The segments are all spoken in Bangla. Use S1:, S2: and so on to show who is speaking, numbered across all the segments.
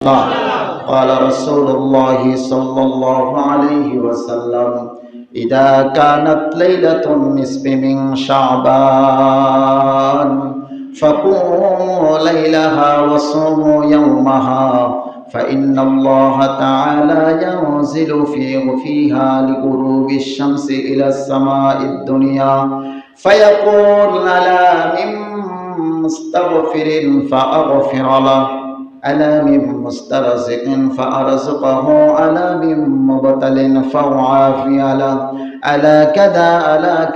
S1: قال رسول الله صلى الله عليه وسلم إذا كانت ليلة النصف من شعبان فقوموا ليلها وصوموا يومها فإن الله تعالى ينزل فيها لغروب الشمس إلى السماء الدنيا فيقول ألا من مستغفر فأغفر له ألا من مسترزق فأرزقه ألا من مبتل فأعافي له ألا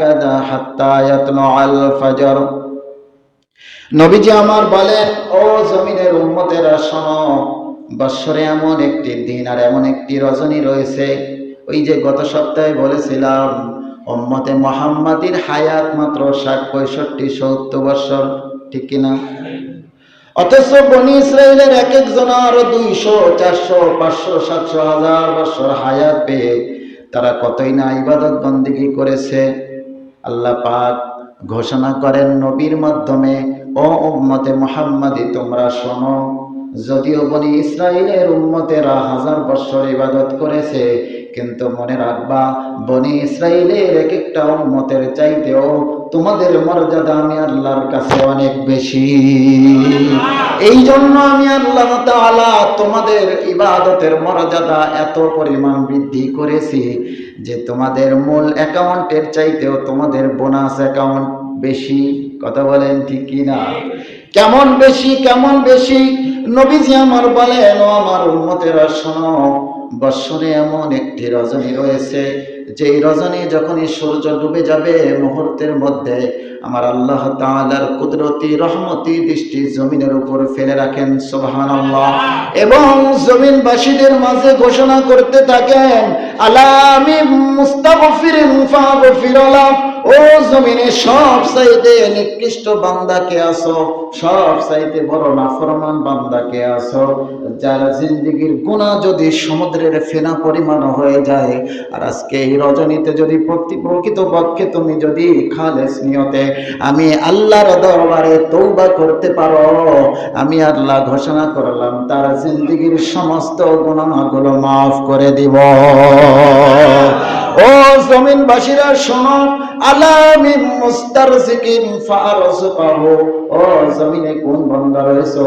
S1: كذا حتى يطلع الفجر নবীজি আমার বলেন, ও জমিনের উম্মতেরা শোনো, বৎসরে এমন একটি দিন আর এমন একটি রজনী রয়েছে, ওই যে গত সপ্তাহে বলেছিলাম উম্মতে মুহাম্মাদির হায়াত মাত্র 60, 65, 70 বছর, ঠিক কিনা? অথচ বনি ইসরায়েলের এক একজনের 200, 400, 500, 700, 1000 বছর হায়াত পেয়ে তারা কতই না ইবাদত বন্দেগী করেছে। আল্লাহ পাক ঘোষণা করেন নবীর মাধ্যমে, ও উম্মতে মুহাম্মাদি তোমরা শোনো, যদিও বনি ইসরায়েলের উম্মতেরা 1000 বছর ইবাদত করেছে, কিন্তু মনে রাখবা বনি ইসরায়েলের এক একটা উম্মতের চাইতেও তোমাদের মর্যাদা আমি আল্লাহর কাছে অনেক বেশি। এই জন্য আমি আল্লাহ তাআলা তোমাদের ইবাদতের মর্যাদা এত পরিমাণ বৃদ্ধি করেছি যে তোমাদের মূল অ্যাকাউন্টের চাইতেও তোমাদের বোনাস অ্যাকাউন্ট বেশি। কথা বলেন ঠিক কিনা? কেমন বেশি, কেমন বেশি? নবীজি আমার বলেন, ও আমার উম্মতেরা শোনো, বৎসরে এমন একটি রজনী রয়েছে, যেই রজনী যখনই সূর্য ডুবে যাবে মুহূর্তের মধ্যে আমার আল্লাহ তাআলার কুদরতি রহমতি দৃষ্টি জমিনের উপর ফেলে রাখেন, সুবহানাল্লাহ, এবং জমিনবাসীদের মাঝে ঘোষণা করতে থাকেন, আলা মিন মুস্তাগফিরিন ফাগফির লাহ, ও জমিনে সব চাইতে নিকৃষ্ট বান্দা কে আছো, সব চাইতে বড় নাফরমান বান্দা কে আছো, যার জিন্দেগীর গুনাহ যদি সমুদ্রের ফেনা পরিমাণ হয়ে যায়, আর আজকে এই রজনীতে যদি প্রকৃতপক্ষে তুমি যদি খালেস নিয়তে আমি আল্লাহর দরবারে তওবা করতে পারো, আমি আল্লাহ ঘোষণা করলাম তার জিন্দেগীর সমস্ত গুনাহগুলো মাফ করে দিব। ও জমিনবাসীরা শোনো, আলা মিন মুস্তারজিকিন ফারজুকাহু, ও জমিনে কোন বান্দা রয়েছে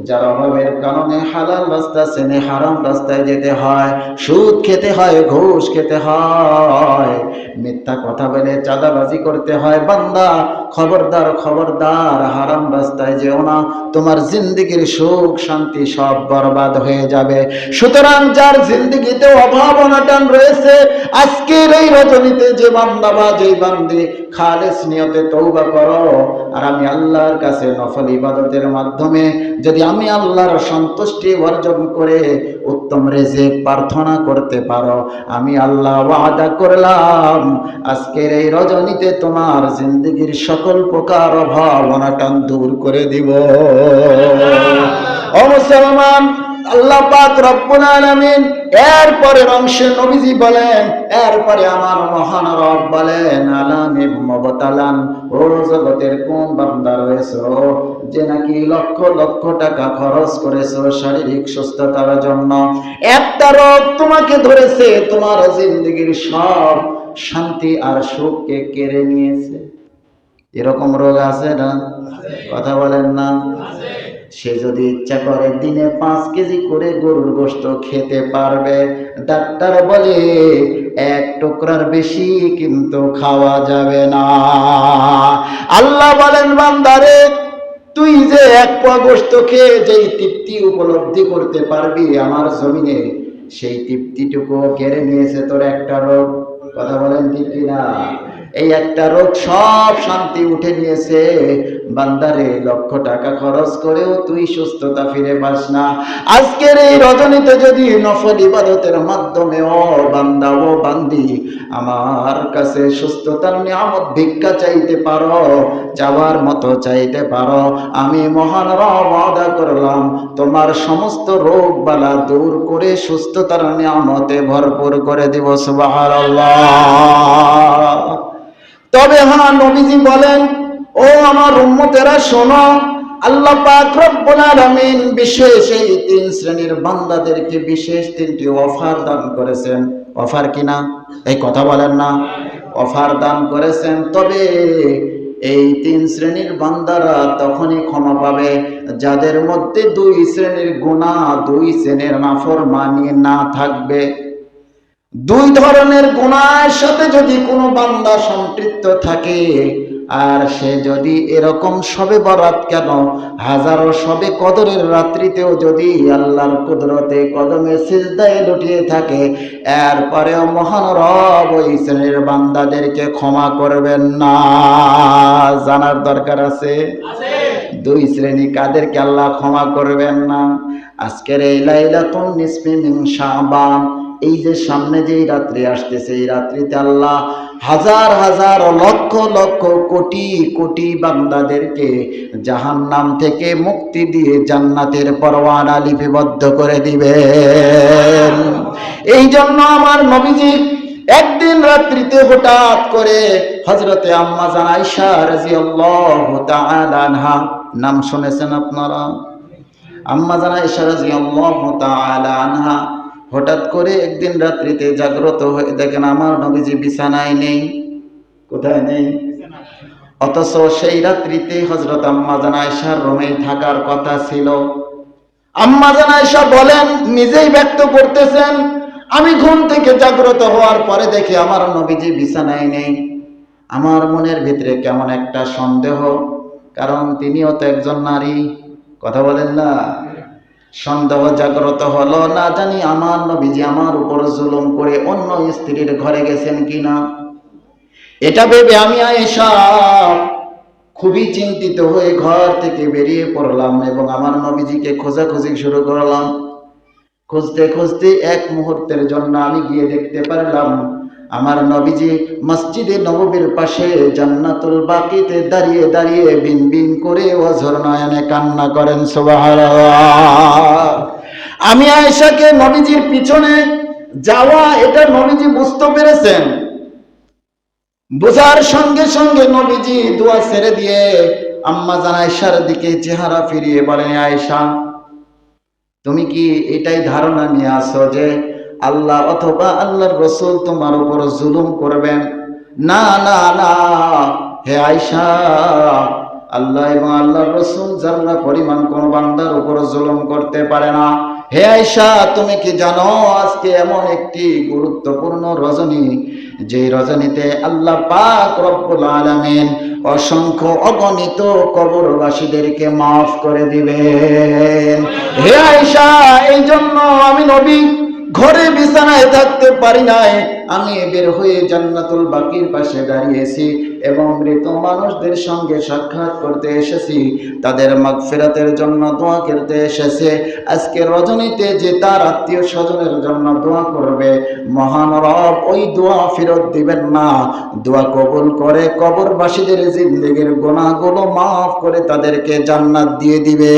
S1: যার অভাবের কারণে হালাল রাস্তা ছেড়ে হারাম রাস্তায় যেতে হয়, সুদ খেতে হয়, ঘুষ খেতে হয়, মিথ্যা কথা বলে চাঁদাবাজি করতে হয়, বান্দা খবরদার খবরদার হারাম রাস্তায় যেও না, তোমার জিন্দেগীর সুখ শান্তি সব বরবাদ হয়ে যাবে। সুতরাং যার জিন্দেগিতে অভাব অনটন রয়েছে, আজকের এই রজনীতে যে বান্দা বা যেই বান্দি খালেস নিয়তে তওবা করো, আর আমি আল্লাহর কাছে নফল ইবাদতের মাধ্যমে যদি আমি আল্লাহর সন্তুষ্টি অর্জন করে উত্তম রিজিক প্রার্থনা করতে পারো, আমি আল্লাহ ওয়াদা করলাম আজকের এই রজনীতে তোমার জিন্দেগীর সকল প্রকার অভাব অনটন দূর করে দিব। ও মুসলমান, আল্লাহ পাক রব্বুল আলামিন এরপরের অংশে নবীজি বলেন, এরপরে আমার মহান রব বলেন, আলামিম মুবতালান, ও জগতের কোন বান্দা রয়েছে যে নাকি লক্ষ লক্ষ টাকা খরচ করেছো শারীরিক সুস্থতার জন্য, একটা রোগ তোমাকে ধরেছে, তোমার জিন্দেগীর সব শান্তি আর সুখকে কেড়ে নিয়েছে। এরকম রোগ আছে না? কথা বলেন না? সে যদি ইচ্ছা করে দিনে 5 কেজি করে গরুর গোশত খেতে পারবে, ডাক্তার বলে 1 টুকরার বেশি কিন্তু খাওয়া যাবে না। আল্লাহ বলেন, বান্দারে তুই যে 1 পোয়া গোশত খেয়ে যেই তৃপ্তি উপলব্ধি করতে পারবি আমার জমিনে, সেই তৃপ্তিটুকু কেড়ে নিয়েছে তোর একটা রোগ। কথা বলেন ঠিক কিনা? এই একটা রোগ সব শান্তি উঠে নিয়েছে। বান্দারে লক্ষ টাকা খরচ করেও তুই সুস্থতা ফিরে পাস না। আজকের এই রজনীতে যদি নফল ইবাদতের মাধ্যমে ও বান্দা ও বান্দি আমার কাছে সুস্থতার নিয়ামত ভিক্ষা চাইতে পারো, যাওয়ার মতো চাইতে পারো, আমি মহান রব ওয়াদা করলাম তোমার সমস্ত রোগ বালা দূর করে সুস্থতার নিয়ামতে ভরপুর করে দিব। সুবহানাল্লাহ। তবে হ্যাঁ, নবীজি বলেন, ও আমার উম্মতেরা শোনো, আল্লাহ পাক রব্বুল আলামিন বিশেষ এই তিন শ্রেণীর বান্দাদেরকে বিশেষ তিনটি অফার দান করেছেন। অফার কিনা? এই কথা বলেন না, অফার দান করেছেন। তবে এই তিন শ্রেণীর বান্দারা তখনই ক্ষমা পাবে যাদের মধ্যে দুই শ্রেণীর গুনাহ, দুই শ্রেণীর নাফরমানি না থাকবে। দুই ধরনের গুনাহের সাথে যদি কোনো বান্দা সম্পৃক্ত থাকে, আর সে যদি এরকম শবে বরাত কেন, হাজারো শবে কদরের রাত্রিতেও যদি আল্লাহর কুদরতে কদমে সিজদায় লুটিয়ে থাকে, এরপরেও মহান রব ওই শ্রেণীর বান্দাদেরকে ক্ষমা করবেন না। জানার দরকার আছে? দুই শ্রেণী কাদেরকে আল্লাহ ক্ষমা করবেন না। আজকের এই লাইলাতুন নিসফি মিন শাবান, এই যে সামনে যে রাত্রি আসতেছে, এই রাত্রিতে আল্লাহ হাজার হাজার লক্ষ লক্ষ কোটি কোটি বান্দাদেরকে জাহান্নাম থেকে মুক্তি দিয়ে জান্নাতের পরওয়ানা লিপিবদ্ধ করে দিবেন। এই জন্য আমার নবীজি একদিন রাত্রিতে হঠাৎ করে হযরতে আম্মা জান আয়েশা রাদিয়াল্লাহু তাআলা আনহা, নাম শুনেছেন আপনারা? আম্মা জান আয়েশা রাদিয়াল্লাহু তাআলা আনহা হঠাৎ করে একদিন রাত্রিতে জাগ্রত হয়ে দেখেন আমার নবীজি বিছানায় নেই। কোথায় নেই? অথচ সেই রাত্রিতে হযরত আম্মা জান আয়েশার রুমেই থাকার কথা ছিল। আম্মা জান আয়েশা বলেন, নিজেই ব্যক্ত করতেছেন, আমি ঘুম থেকে জাগ্রত হওয়ার পরে দেখি আমার নবীজি বিছানায় নেই। আমার মনের ভিতরে কেমন একটা সন্দেহ, কারণ তিনিও তো একজন নারী। কথা বলেন না? সন্দেহ জাগ্রত হলো, না জানি আমার নবীজি আমার উপর জুলুম করে অন্য স্ত্রীর ঘরে গেছেন কিনা। এটা ভেবে আমি আয়েশা খুবই চিন্তিত হয়ে ঘর থেকে বেরিয়ে পড়লাম এবং আমার নবীজিকে খোঁজাখুঁজি শুরু করলাম। খুঁজতে খুঁজতে এক মুহূর্তের জন্য আমি গিয়ে দেখতে পারলাম আমার নবীজি মসজিদে নববীর পাশে জান্নাতুল বাকিতে দাঁড়িয়ে দাঁড়িয়ে বিন বিন করে ওঝর নয়নে কান্না করেন। সুবহানাল্লাহ। আমি আয়েশাকে নবীজির পিছনে যাওয়া এটা নবীজি বুঝতে পেরেছেন। বোঝার সঙ্গে সঙ্গে নবীজি দোয়া ছেড়ে দিয়ে আম্মা জান আয়েশার দিকে চেহারা ফিরিয়ে বলেন, আয়েশা তুমি কি এটাই ধারণা নিয়ে আসো যে আল্লাহ অথবা আল্লাহর রাসূল তোমার উপর জুলুম করবেন? না না না হে আয়েশা, আল্লাহ এবং আল্লাহর রাসূল যারা পরিমাণ কোন বান্দার উপর জুলুম করতে পারে না। হে আয়েশা, তুমি কি জানো আজকে এমন একটি গুরুত্বপূর্ণ রজনী, যে রজনীতে আল্লাহ পাক রব্বুল আলামিন অসংখ্য অগণিত কবরবাসীদেরকে মাফ করে দিবেন। হে আয়েশা, এই জন্য আমি নবী ঘরে বিছানায় থাকতে পারি নাই, আমি বের হয়ে জান্নাতুল বাকির পাশে দাঁড়িয়েছি এবং মৃত মানুষদের সঙ্গে সাক্ষাৎ করতে এসেছি, তাদের মাগফিরাতের জন্য দোয়া করতে এসেছে। আজকে রজনীতে যে তার আত্মীয় স্বজনের জন্য দোয়া করবে, মহান রব ওই দোয়া ফেরত দিবেন না, দোয়া কবুল করে কবরবাসীদের জিন্দেগির গুনাহগুলো মাফ করে তাদেরকে জান্নাত দিয়ে দিবে।